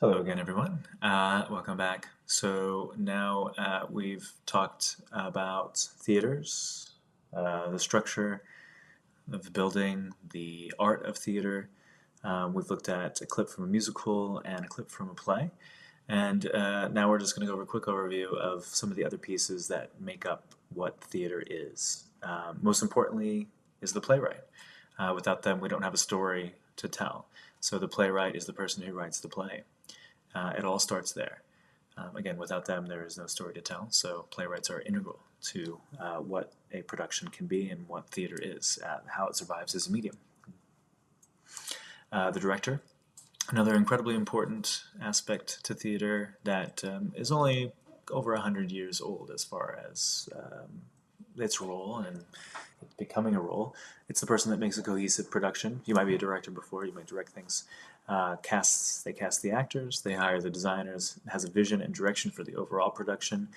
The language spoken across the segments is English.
Hello again, everyone. Welcome back. So now we've talked about theaters, the structure of the building, the art of theater. We've looked at a clip from a musical and a clip from a play. And now we're just going to go over a quick overview of some of the other pieces that make up what theater is. Most importantly is the playwright. Without them, we don't have a story to tell. So the playwright is the person who writes the play. It all starts there. Again, without them, there is no story to tell. So playwrights are integral to what a production can be and what theater is, how it survives as a medium. The director, another incredibly important aspect to theater that is only over 100 years old as far as its role and becoming a role. It's the person that makes a cohesive production. You might be a director before, you might direct things. They cast the actors, they hire the designers, has a vision and direction for the overall production,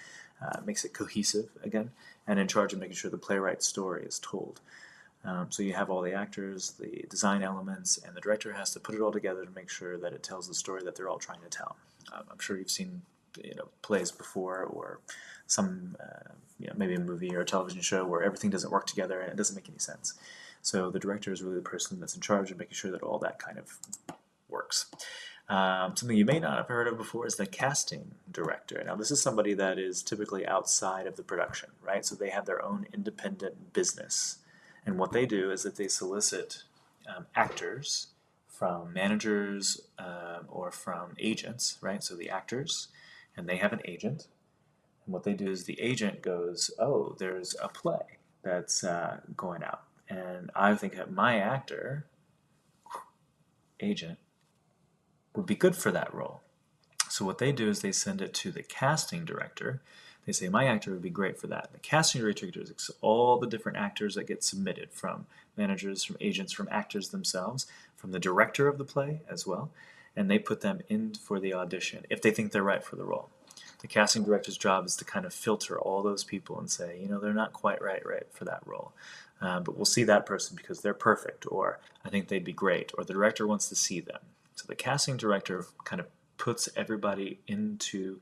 makes it cohesive again, and in charge of making sure the playwright's story is told. So you have all the actors, the design elements, and the director has to put it all together to make sure that it tells the story that they're all trying to tell. I'm sure you've seen plays before, or some maybe a movie or a television show where everything doesn't work together and it doesn't make any sense. So the director is really the person that's in charge of making sure that all that kind of works. Something you may not have heard of before is the casting director. Now, this is somebody that is typically outside of the production, right? So they have their own independent business. And what they do is that they solicit actors from managers or from agents, right? So the actors, and they have an agent. And what they do is the agent goes, oh, there's a play that's going out. And I think that my actor, agent, would be good for that role. So what they do is they send it to the casting director. They say, my actor would be great for that. The casting director is all the different actors that get submitted, from managers, from agents, from actors themselves, from the director of the play as well, and they put them in for the audition if they think they're right for the role. The casting director's job is to kind of filter all those people and say, they're not quite right for that role. But we'll see that person because they're perfect, or I think they'd be great, or the director wants to see them. So the casting director kind of puts everybody into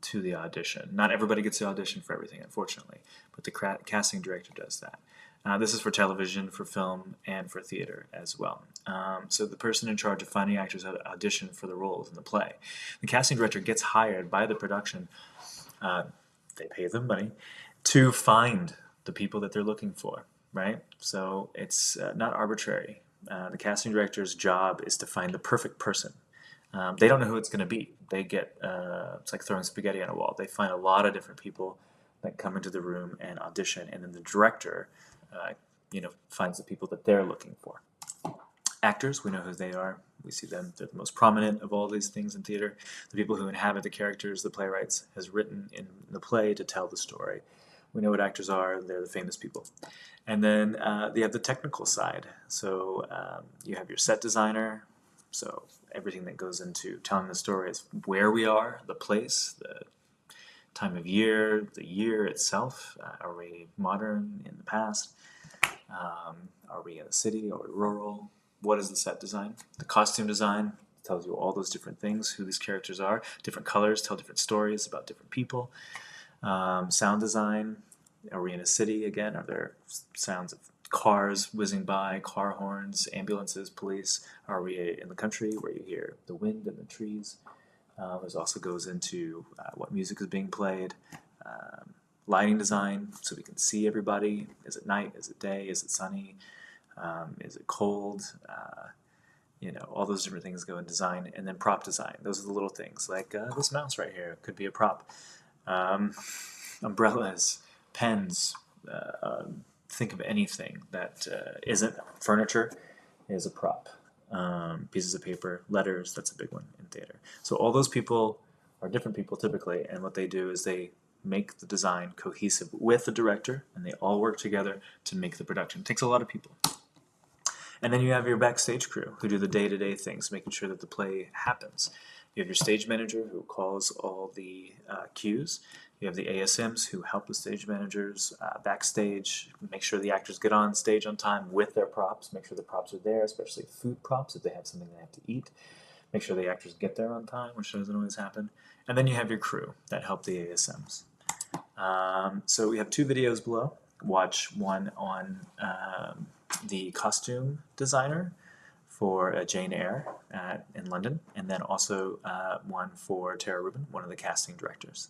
to the audition. Not everybody gets the audition for everything, unfortunately, but the casting director does that. This is for television, for film, and for theater as well. So the person in charge of finding actors that audition for the roles in the play. The casting director gets hired by the production. They pay them money to find the people that they're looking for, right? So it's not arbitrary. The casting director's job is to find the perfect person. They don't know who it's going to be. They get, it's like throwing spaghetti on a wall. They find a lot of different people that come into the room and audition, and then the director, finds the people that they're looking for. Actors, we know who they are. We see them. They're the most prominent of all these things in theater. The people who inhabit the characters the playwright has written in the play to tell the story. We know what actors are. They're the famous people. And then you have the technical side. So you have your set designer. So everything that goes into telling the story is where we are, the place, the time of year, the year itself. Are we modern, in the past? Are we in a city? Are we rural? What is the set design? The costume design tells you all those different things, who these characters are. Different colors tell different stories about different people. Sound design, are we in a city again? Are there sounds of cars whizzing by, car horns, ambulances, police? Are we in the country where you hear the wind and the trees? This also goes into what music is being played. Lighting design, so we can see everybody. Is it night? Is it day? Is it sunny? Is it cold? All those different things go in design. And then prop design. Those are the little things, like this mouse right here could be a prop. Umbrellas, pens, think of anything that isn't furniture is a prop. Pieces of paper, letters, that's a big one in theater. So all those people are different people typically, and what they do is they make the design cohesive with the director, and they all work together to make the production. It takes a lot of people. And then you have your backstage crew who do the day-to-day things, making sure that the play happens. You have your stage manager who calls all the cues. You have the ASMs who help the stage managers backstage, make sure the actors get on stage on time with their props, make sure the props are there, especially food props if they have something they have to eat. make sure the actors get there on time, which doesn't always happen. And then you have your crew that help the ASMs. So we have 2 videos below. Watch one on the costume designer for Jane Eyre in London, and then also one for Tara Rubin, one of the casting directors.